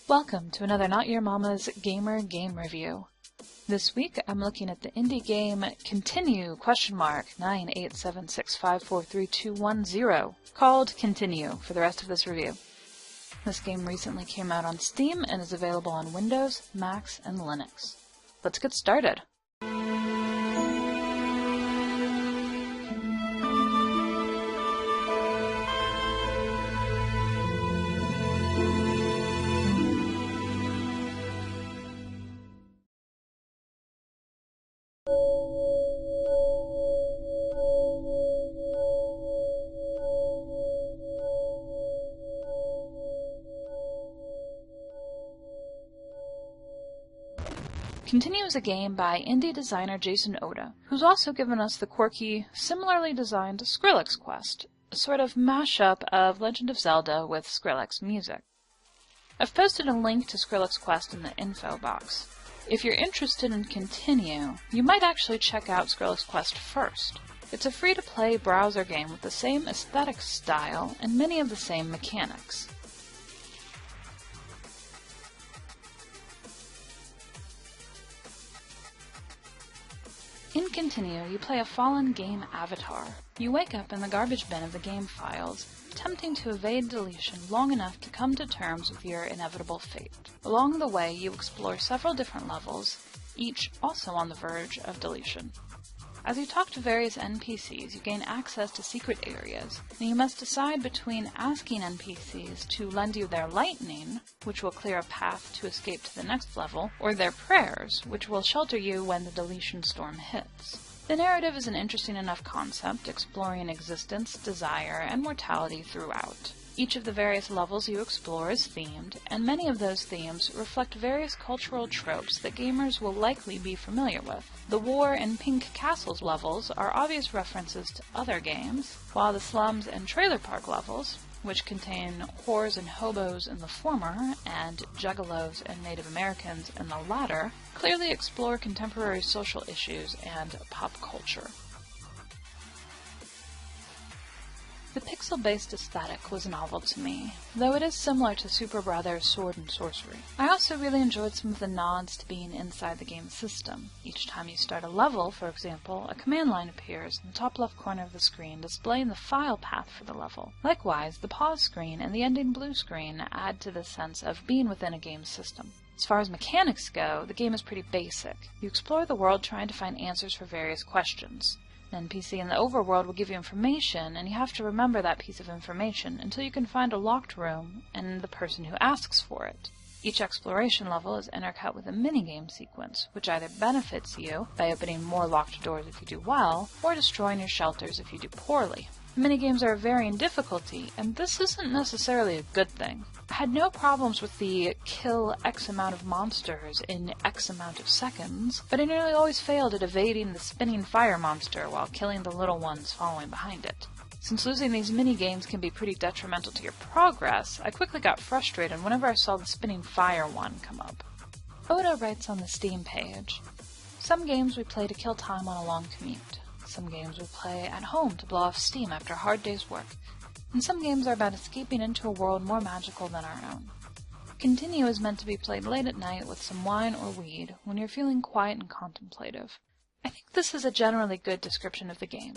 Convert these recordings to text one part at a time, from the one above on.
Welcome to another Not Your Mama's Gamer game review. This week I'm looking at the indie game Continue ? 98765432110 called Continue for the rest of this review. This game recently came out on Steam and is available on Windows, Macs, and Linux. Let's get started. Continue is a game by indie designer Jason Oda, who's also given us the quirky, similarly designed Skrillex Quest, a sort of mashup of Legend of Zelda with Skrillex music. I've posted a link to Skrillex Quest in the info box. If you're interested in Continue, you might actually check out Skrillex Quest first. It's a free-to-play browser game with the same aesthetic style and many of the same mechanics. In Continue, you play a fallen game avatar. You wake up in the garbage bin of the game files, attempting to evade deletion long enough to come to terms with your inevitable fate. Along the way, you explore several different levels, each also on the verge of deletion. As you talk to various NPCs, you gain access to secret areas, and you must decide between asking NPCs to lend you their lightning, which will clear a path to escape to the next level, or their prayers, which will shelter you when the deletion storm hits. The narrative is an interesting enough concept, exploring existence, desire, and mortality throughout. Each of the various levels you explore is themed, and many of those themes reflect various cultural tropes that gamers will likely be familiar with. The War and Pink Castles levels are obvious references to other games, while the Slums and Trailer Park levels, which contain whores and hobos in the former, and juggalos and Native Americans in the latter, clearly explore contemporary social issues and pop culture. The pixel-based aesthetic was novel to me, though it is similar to Super Brothers Sword and Sorcery. I also really enjoyed some of the nods to being inside the game's system. Each time you start a level, for example, a command line appears in the top left corner of the screen displaying the file path for the level. Likewise, the pause screen and the ending blue screen add to the sense of being within a game's system. As far as mechanics go, the game is pretty basic. You explore the world trying to find answers for various questions. An NPC in the overworld will give you information, and you have to remember that piece of information until you can find a locked room and the person who asks for it. Each exploration level is intercut with a minigame sequence, which either benefits you by opening more locked doors if you do well, or destroying your shelters if you do poorly. The minigames are of varying difficulty, and this isn't necessarily a good thing. I had no problems with the kill X amount of monsters in X amount of seconds, but I nearly always failed at evading the spinning fire monster while killing the little ones following behind it. Since losing these minigames can be pretty detrimental to your progress, I quickly got frustrated whenever I saw the spinning fire one come up. Oda writes on the Steam page, "Some games we play to kill time on a long commute. Some games we play at home to blow off steam after a hard day's work, and some games are about escaping into a world more magical than our own. Continue is meant to be played late at night with some wine or weed when you're feeling quiet and contemplative." I think this is a generally good description of the game.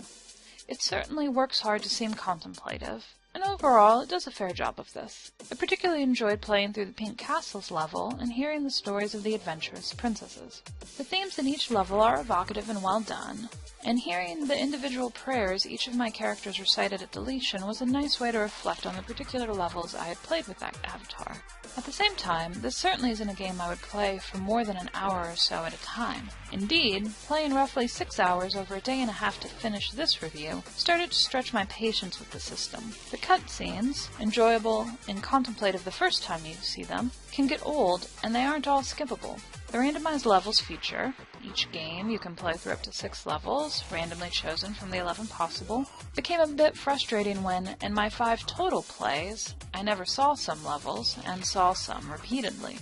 It certainly works hard to seem contemplative, and overall it does a fair job of this. I particularly enjoyed playing through the Pink Castles level and hearing the stories of the adventurous princesses. The themes in each level are evocative and well done, and hearing the individual prayers each of my characters recited at deletion was a nice way to reflect on the particular levels I had played with that avatar. At the same time, this certainly isn't a game I would play for more than an hour or so at a time. Indeed, playing roughly 6 hours over a day and a half to finish this review started to stretch my patience with the system. The cutscenes, enjoyable and contemplative the first time you see them, can get old, and they aren't all skippable. The randomized levels feature. Each game you can play through up to 6 levels, randomly chosen from the 11 possible. Became a bit frustrating when, in my 5 total plays, I never saw some levels, and saw some repeatedly.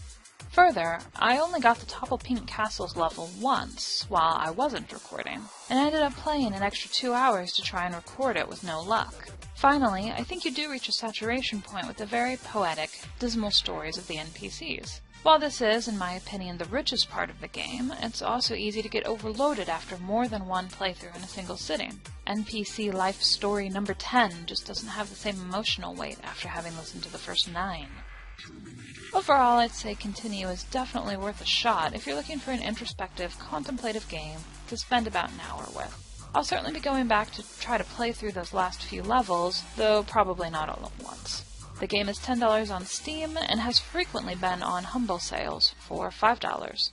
Further, I only got to topple Pink Castles level once while I wasn't recording, and ended up playing an extra 2 hours to try and record it with no luck. Finally, I think you do reach a saturation point with the very poetic, dismal stories of the NPCs. While this is, in my opinion, the richest part of the game, it's also easy to get overloaded after more than one playthrough in a single sitting. NPC Life Story number 10 just doesn't have the same emotional weight after having listened to the first 9. Overall, I'd say Continue is definitely worth a shot if you're looking for an introspective, contemplative game to spend about an hour with. I'll certainly be going back to try to play through those last few levels, though probably not all at once. The game is $10 on Steam and has frequently been on Humble sales for $5.